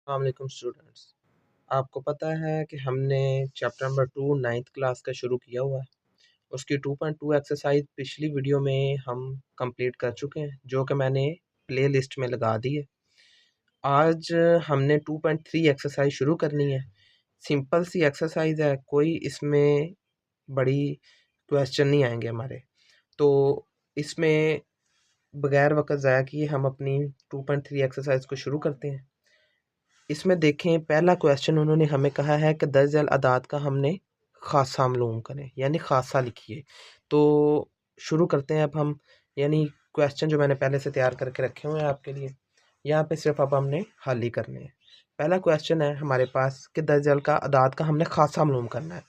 अस्सलाम स्टूडेंट्स। आपको पता है कि हमने चैप्टर नंबर 2 नाइन्थ क्लास का शुरू किया हुआ है। उसकी 2.2 एक्सरसाइज पिछली वीडियो में हम कंप्लीट कर चुके हैं, जो कि मैंने प्ले लिस्ट में लगा दी है। आज हमने 2.3 एक्सरसाइज शुरू करनी है। सिंपल सी एक्सरसाइज है, कोई इसमें बड़ी क्वेश्चन नहीं आएंगे हमारे। तो इसमें बगैर वक्त ज़ाया किए हम अपनी 2.3 एक्सरसाइज को शुरू करते हैं। इसमें देखें, पहला क्वेश्चन उन्होंने हमें कहा है कि दर्ज अल अदाद का हमने ख़ासा मालूम करें, यानी ख़ासा लिखिए। तो शुरू करते हैं अब हम, यानी क्वेश्चन जो मैंने पहले से तैयार करके रखे हुए हैं आपके लिए, यहाँ पे सिर्फ अब हमने हल ही करने हैं। पहला क्वेश्चन है हमारे पास कि दर्ज अल का अदाद का हमने ख़ासा मालूम करना है।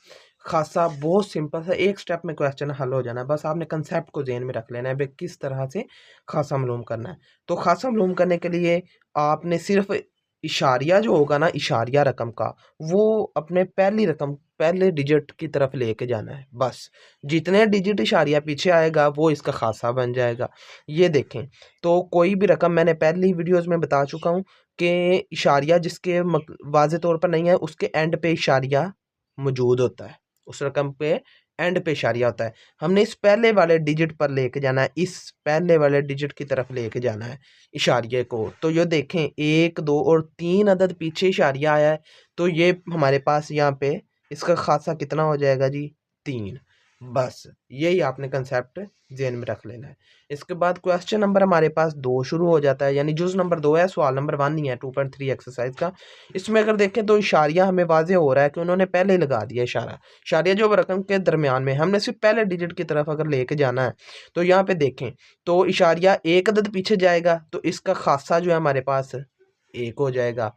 ख़ासा बहुत सिंपल सा, एक स्टेप में क्वेश्चन हल हो जाना है। बस आपने कंसेप्ट को ज़हन में रख लेना है भाई किस तरह से ख़ासा मालूम करना है। तो ख़ासा मालूम करने के लिए आपने सिर्फ इशारिया जो होगा ना, इशारिया रकम का, वो अपने पहली रकम पहले डिजिट की तरफ लेके जाना है। बस जितने डिजिट इशारिया पीछे आएगा वो इसका खासा बन जाएगा। ये देखें, तो कोई भी रकम मैंने पहली वीडियोस में बता चुका हूँ कि इशारिया जिसके वाज़े तौर पर नहीं है उसके एंड पे इशारिया मौजूद होता है, उस रकम पे एंड पे इशारिया होता है। हमने इस पहले वाले डिजिट पर लेके जाना है, इस पहले वाले डिजिट की तरफ लेके जाना है इशारिये को। तो ये देखें, 1 2 और 3 अदद पीछे इशारिया आया है, तो ये हमारे पास यहाँ पे इसका खासा कितना हो जाएगा जी, 3। बस यही आपने कंसेप्ट ज़हन में रख लेना है। इसके बाद क्वेश्चन नंबर हमारे पास 2 शुरू हो जाता है, यानी जुज़ नंबर 2 है, सवाल नंबर 1 नहीं है 2.3 एक्सरसाइज का। इसमें अगर देखें तो इशारिया हमें वाज़े हो रहा है कि उन्होंने पहले ही लगा दिया इशारा। इशारिया जो रकम के दरमियान में, हमने सिर्फ पहले डिजिट की तरफ अगर लेके जाना है, तो यहाँ पे देखें तो इशारिया 1 अदद पीछे जाएगा, तो इसका खासा जो है हमारे पास 1 हो जाएगा।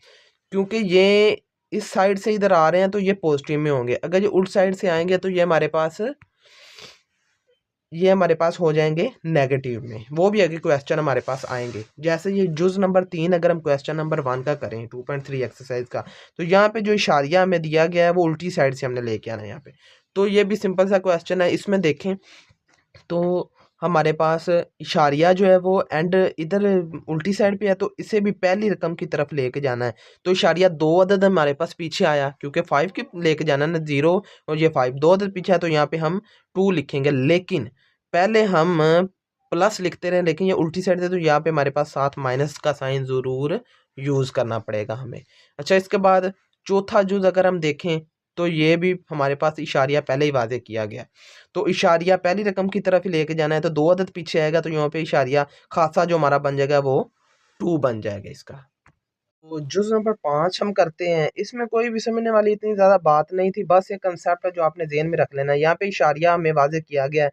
क्योंकि ये इस साइड से इधर आ रहे हैं तो ये पॉजिटिव में होंगे, अगर ये उल्ट साइड से आएंगे तो ये हमारे पास हो जाएंगे नेगेटिव में। वो भी अगर क्वेश्चन हमारे पास आएंगे, जैसे ये जुज़ नंबर 3 अगर हम क्वेश्चन नंबर 1 का करें 2.3 एक्सरसाइज का, तो यहाँ पे जो इशारिया हमें दिया गया है वो उल्टी साइड से हमने लेके आना है यहाँ पे। तो ये भी सिंपल सा क्वेश्चन है। इसमें देखें तो हमारे पास इशारिया जो है वो एंड इधर उल्टी साइड पे है, तो इसे भी पहली रकम की तरफ लेके जाना है। तो इशारिया 2 अदद हमारे पास पीछे आया, क्योंकि 5 की लेके जाना ना, 0 और ये 5 2 अदद पीछे है, तो यहाँ पे हम 2 लिखेंगे। लेकिन पहले हम प्लस लिखते रहे, लेकिन ये उल्टी साइड से, तो यहाँ पे हमारे पास साथ माइनस का साइन ज़रूर यूज़ करना पड़ेगा हमें। अच्छा, इसके बाद चौथा जुज़ अगर हम देखें तो ये भी हमारे पास इशारिया पहले ही वाज़े किया गया है, तो इशारिया पहली रकम की तरफ ही लेके जाना है, तो 2 अदद पीछे आएगा, तो यहाँ पे इशारिया खासा जो हमारा बन जाएगा वो 2 बन जाएगा इसका। तो जुज़ नंबर 5 हम करते हैं। इसमें कोई भी समझने वाली इतनी ज़्यादा बात नहीं थी, बस ये कंसेप्ट है जो आपने ज़हन में रख लेना है। यहाँ पे इशारिया हमें वाज़े किया गया है,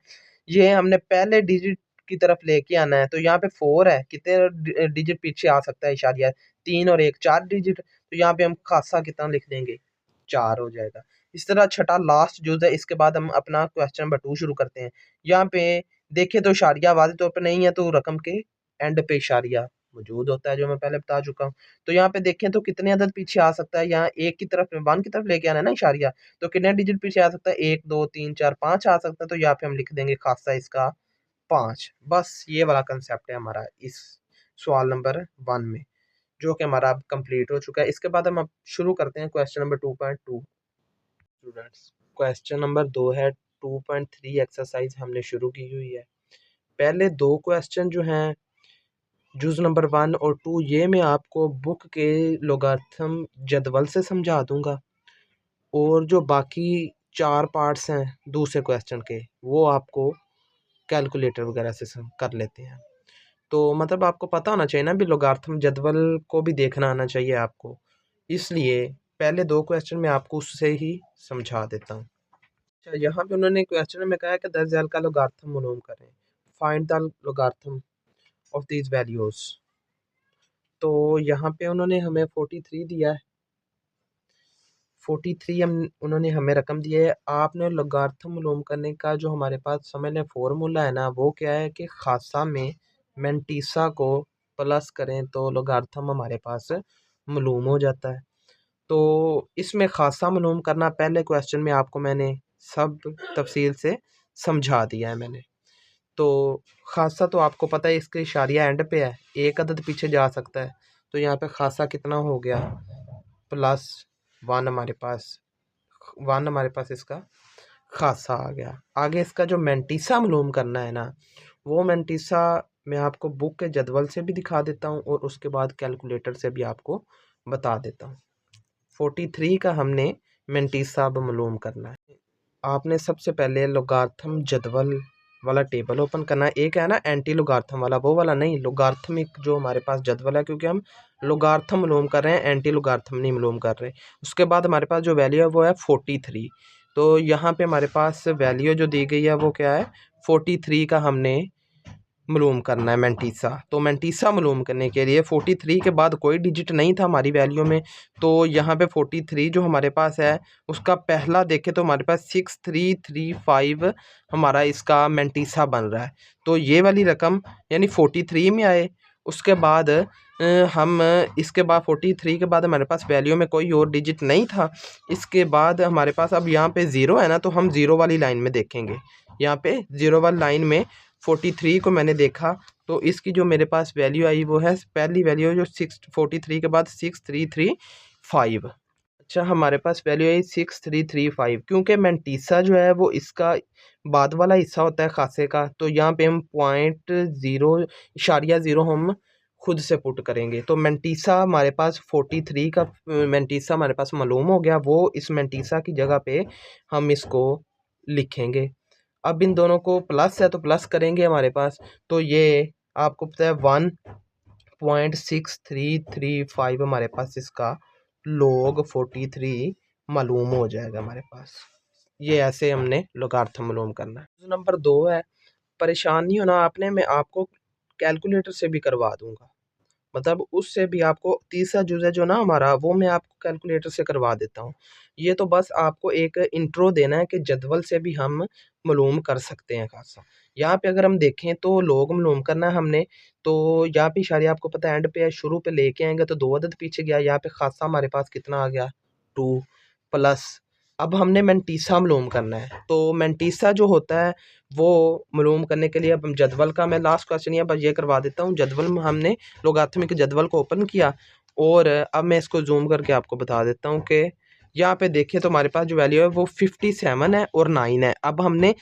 ये हमने पहले डिजिट की तरफ लेके आना है। तो यहाँ पे 4 है, कितने डिजिट पीछे आ सकता है इशारिया, 3 और 1 4 डिजिट, तो यहाँ पे हम खासा कितना लिख देंगे, 4 हो जाएगा। इस तरह छठा लास्ट जुज़ है, इसके बाद हम अपना क्वेश्चन नंबर 2 शुरू करते हैं। यहाँ पे देखिए तो इशारिया वाज़े तौर पे नहीं है, तो रकम के एंड पे इशारिया मौजूद होता है, जो मैं पहले बता चुका हूँ। तो यहाँ पे देखें तो कितने अदद पीछे आ सकता है, यहाँ एक की तरफ 1 की तरफ लेके आना है ना इशारिया, तो कितने डिजिट पीछे आ सकता है, 1 2 3 4 5 आ सकता है, तो यहाँ पे हम लिख देंगे खासा इसका 5। बस ये वाला कंसेप्ट है हमारा इस सवाल नंबर 1 में, जो कि हमारा अब कंप्लीट हो चुका है। इसके बाद हम अब शुरू करते हैं question number 2.2। Students, question number 2 है, 2.3 एक्सरसाइज हमने शुरू की हुई है। पहले 2 क्वेश्चन जो हैं जुज़ नंबर 1 और 2, ये मैं आपको बुक के लोगारिथम जदवल से समझा दूंगा, और जो बाकी 4 पार्ट्स हैं दूसरे क्वेश्चन के, वो आपको कैलकुलेटर वगैरह से कर लेते हैं। तो मतलब आपको पता होना चाहिए ना भी, लोगारिथम जदवल को भी देखना आना चाहिए आपको, इसलिए पहले 2 क्वेश्चन मैं आपको उससे ही समझा देता हूँ। अच्छा, यहाँ पे उन्होंने क्वेश्चन में कहा है कि दर्ज का लोगारिथम मालूम करें, find the logarithm of these values. तो यहाँ पे उन्होंने हमें 43 दिया है, 43 उन्होंने हमें रकम दी है। आपने लोगारिथम मालूम करने का जो हमारे पास समझ लें फॉर्मूला है ना, वो क्या है कि खासा में मैंटीसा को प्लस करें तो लोगारिथम हमारे पास मालूम हो जाता है। तो इसमें खासा मालूम करना पहले क्वेश्चन में आपको मैंने सब तफसील से समझा दिया है मैंने। तो खासा तो आपको पता है इसके इशारिया एंड पे है, 1 अदद पीछे जा सकता है, तो यहाँ पे खासा कितना हो गया, प्लस वन हमारे पास इसका खासा आ गया। आगे इसका जो मेंटीसा मालूम करना है ना, वो मेंटीसा मैं आपको बुक के जदवल से भी दिखा देता हूँ और उसके बाद कैलकुलेटर से भी आपको बता देता हूँ। 43 का हमने मेंटीसा अब मालूम करना है। आपने सबसे पहले लोगार्थम जदवल वाला टेबल ओपन करना है। एक है ना एंटी लोगार्थम वाला, वो वाला नहीं, लोगार्थमिक जो हमारे पास जदवल है, क्योंकि हम लोगार्थम मालूम कर रहे हैं, एंटी लोगार्थम नहीं मालूम कर रहे। उसके बाद हमारे पास जो वैल्यू है वो है 43। तो यहाँ पे हमारे पास वैल्यू जो दी गई है वो क्या है, 43 का हमने मालूम करना है मेंटीसा। तो मेंटीसा मालूम करने के लिए 43 के बाद कोई डिजिट नहीं था हमारी वैल्यू में, तो यहाँ पे 43 जो हमारे पास है उसका पहला देखें तो हमारे पास 6335 हमारा इसका मेंटीसा बन रहा है। तो ये वाली रकम यानी 43 में आए। उसके बाद हम इसके बाद 43 के बाद हमारे पास वैल्यू में कोई और डिजिट नहीं था। इसके बाद हमारे पास अब यहाँ पे ज़ीरो है ना, तो हम ज़ीरो वाली लाइन में देखेंगे। यहाँ पे ज़ीरो वाली लाइन में 43 को मैंने देखा, तो इसकी जो मेरे पास वैल्यू आई वो है, पहली वैल्यू जो 43 के बाद 6335। अच्छा, हमारे पास वैल्यू आई 6335, क्योंकि मेंटीसा जो है वो इसका बाद वाला हिस्सा होता है खासे का, तो यहाँ पे हम 0.0 हम खुद से पुट करेंगे। तो मेंटीसा हमारे पास 43 का मेंटीसा हमारे पास मालूम हो गया, वो इस मेंटीसा की जगह पे हम इसको लिखेंगे। अब इन दोनों को प्लस है तो प्लस करेंगे हमारे पास, तो ये आपको पता है 1.6335 हमारे पास इसका log 43 मालूम हो जाएगा हमारे पास। ये ऐसे हमने लोगार्थम मालूम करना है। नंबर 2 है, परेशान नहीं होना आपने, मैं आपको कैलकुलेटर से भी करवा दूंगा, मतलब उससे भी आपको तीसरा जुज़ है जो ना हमारा, वो मैं आपको कैलकुलेटर से करवा देता हूँ। ये तो बस आपको एक इंट्रो देना है कि जदवल से भी हम मालूम कर सकते हैं खासा। यहाँ पे अगर हम देखें तो लोग मालूम करना है हमने, तो यहाँ पे इशारे आपको पता है एंड पे है, शुरू पे लेके आएंगे तो 2 अदद पीछे गया, यहाँ पे खासा हमारे पास कितना आ गया 2 प्लस। अब हमने मेंटीसा मालूम करना है, तो मेंटीसा जो होता है वो मालूम करने के लिए अब हम जदवल का, मैं लास्ट क्वेश्चन यहाँ पर ये करवा देता हूँ। जदवल में हमने लोगार्थमिक जदवल को ओपन किया और अब मैं इसको जूम करके आपको बता देता हूँ कि यहाँ पे देखिए तो हमारे पास जो वैल्यू है वो 57 है और 9 है। अब हमने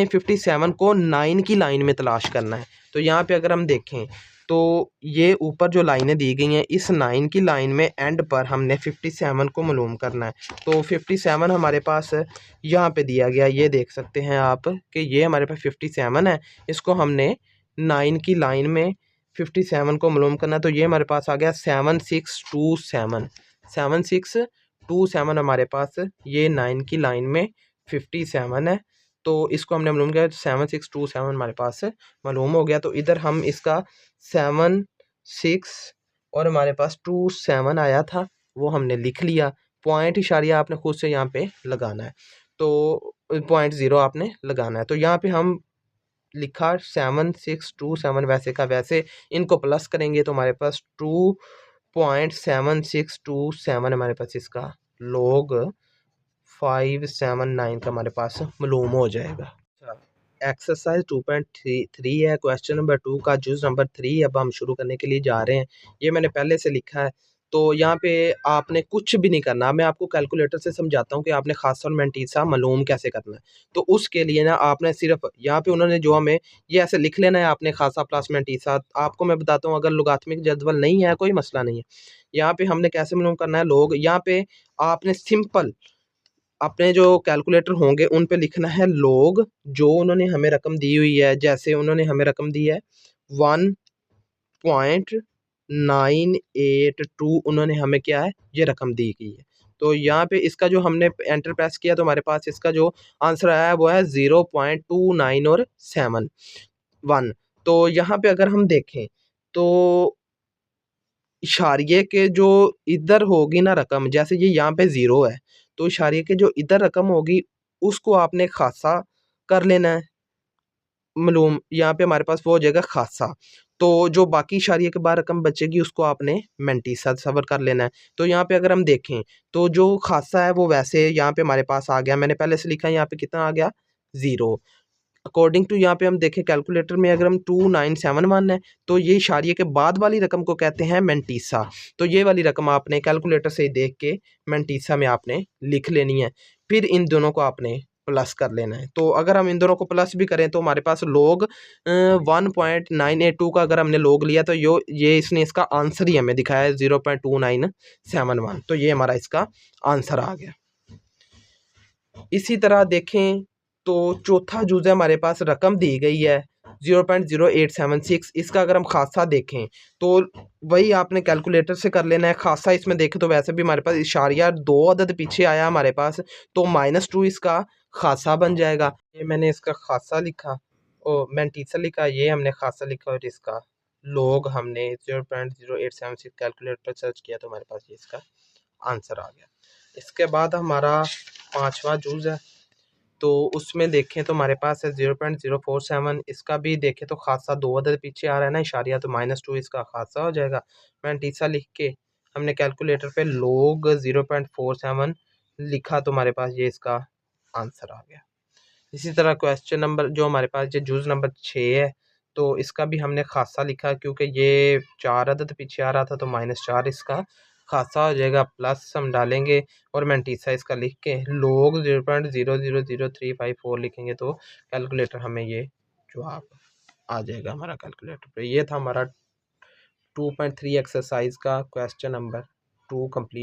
57 को 9 की लाइन में तलाश करना है। तो यहाँ पे अगर हम देखें तो ये ऊपर जो लाइनें दी गई हैं, इस 9 की लाइन में एंड पर हमने 57 को मालूम करना है। तो 57 हमारे पास यहाँ पे दिया गया, ये देख सकते हैं आप कि ये हमारे पास 57 है। इसको हमने 9 की लाइन में 57 को मालूम करना है, तो ये हमारे पास आ गया 7627। 7627 हमारे पास ये 9 की लाइन में 57 है, तो इसको हमने मालूम किया 7627 हमारे पास मालूम हो गया। तो इधर हम इसका 76 और हमारे पास 27 आया था वो हमने लिख लिया। पॉइंट इशारिया आपने खुद से यहाँ पे लगाना है, तो 0.0 आपने लगाना है। तो यहाँ पे हम लिखा 7627 वैसे का वैसे, इनको प्लस करेंगे तो हमारे पास 2.7627 हमारे पास इसका log 579 का हमारे पास मालूम हो जाएगा। एक्सरसाइज 2.3 है, क्वेश्चन नंबर 2 का जुज नंबर 3 अब हम शुरू करने के लिए जा रहे हैं। ये मैंने पहले से लिखा है, तो यहाँ पे आपने कुछ भी नहीं करना, मैं आपको कैलकुलेटर से समझाता हूँ कि आपने खासा और मेंटीसा मालूम कैसे करना है। तो उसके लिए ना आपने सिर्फ यहाँ पे उन्होंने जो हमें ये ऐसे लिख लेना है, आपने खासा प्लस मेंटीसा। आपको मैं बताता हूँ, अगर लोगात्मिक जदवल नहीं है कोई मसला नहीं है। यहाँ पे हमने कैसे मालूम करना है लोग, यहाँ पे आपने सिंपल अपने जो कैलकुलेटर होंगे उन पे लिखना है लोग जो उन्होंने हमें रकम दी हुई है। जैसे उन्होंने हमें रकम दी है 1.982 उन्होंने हमें क्या है ये रकम दी गई है। तो यहाँ पे इसका जो हमने एंटर प्रेस किया तो हमारे पास इसका जो आंसर आया है वो है 0.29 और 7 तो यहाँ पे अगर हम देखें तो इशारिये के जो इधर होगी ना रकम, जैसे ये यहाँ पे 0 है, तो इशारिये के जो इधर रकम होगी उसको आपने खासा कर लेना है मालूम। यहाँ पे हमारे पास वो हो जाएगा खासा, तो जो बाकी इशारिये के बाद रकम बचेगी उसको आपने मेंटीसा सबर कर लेना है। तो यहाँ पे अगर हम देखें तो जो खासा है वो वैसे यहाँ पे हमारे पास आ गया, मैंने पहले से लिखा है यहाँ पे कितना आ गया 0। अकॉर्डिंग टू यहाँ पे हम देखें कैलकुलेटर में अगर हम 2971 है तो ये इशारिये के बाद वाली रकम को कहते हैं मैंटीसा। तो ये वाली रकम आपने कैलकुलेटर से ही देख के मैंटीसा में आपने लिख लेनी है, फिर इन दोनों को आपने प्लस कर लेना है। तो अगर हम इन दोनों को प्लस भी करें तो हमारे पास लोग 1.982 का अगर हमने लोग लिया तो ये इसने इसका आंसर ही हमें दिखाया है 0.2971। तो ये हमारा इसका आंसर आ गया। इसी तरह देखें तो चौथा जुज़ है हमारे पास रकम दी गई है 0.0876। इसका अगर हम खासा देखें तो वही आपने कैलकुलेटर से कर लेना है। खासा इसमें देखें तो वैसे भी हमारे पास इशारिया 2 अदद पीछे आया हमारे पास, तो -2 इसका खासा बन जाएगा। ये मैंने इसका खासा लिखा और मैंटीसा लिखा, ये हमने खासा लिखा और इसका लोग हमने 0.0876 कैलकुलेटर पर सर्च किया तो हमारे पास ये इसका आंसर आ गया। इसके बाद हमारा पांचवा जूज़ है तो उसमें देखें तो हमारे पास है 0.047। इसका भी देखें तो खासा 2 अदद पीछे आ रहा है ना इशारिया, तो -2 इसका खासा हो जाएगा। मैंटीसा लिख के हमने कैलकुलेटर पे लोग 0.47 लिखा तो हमारे पास ये इसका आंसर आ गया। इसी तरह क्वेश्चन नंबर जो हमारे पास जो जूज़ नंबर 6 है तो इसका भी हमने खासा लिखा क्योंकि ये 4 अदद पीछे आ रहा था तो -4 इसका खासा हो जाएगा, प्लस हम डालेंगे और मैंटीसा इसका लिख के लोग 0.000354 लिखेंगे तो कैलकुलेटर हमें ये जवाब आ जाएगा हमारा कैलकुलेटर पे। ये था हमारा 2.3 एक्सरसाइज का क्वेश्चन नंबर 2 कंप्लीट।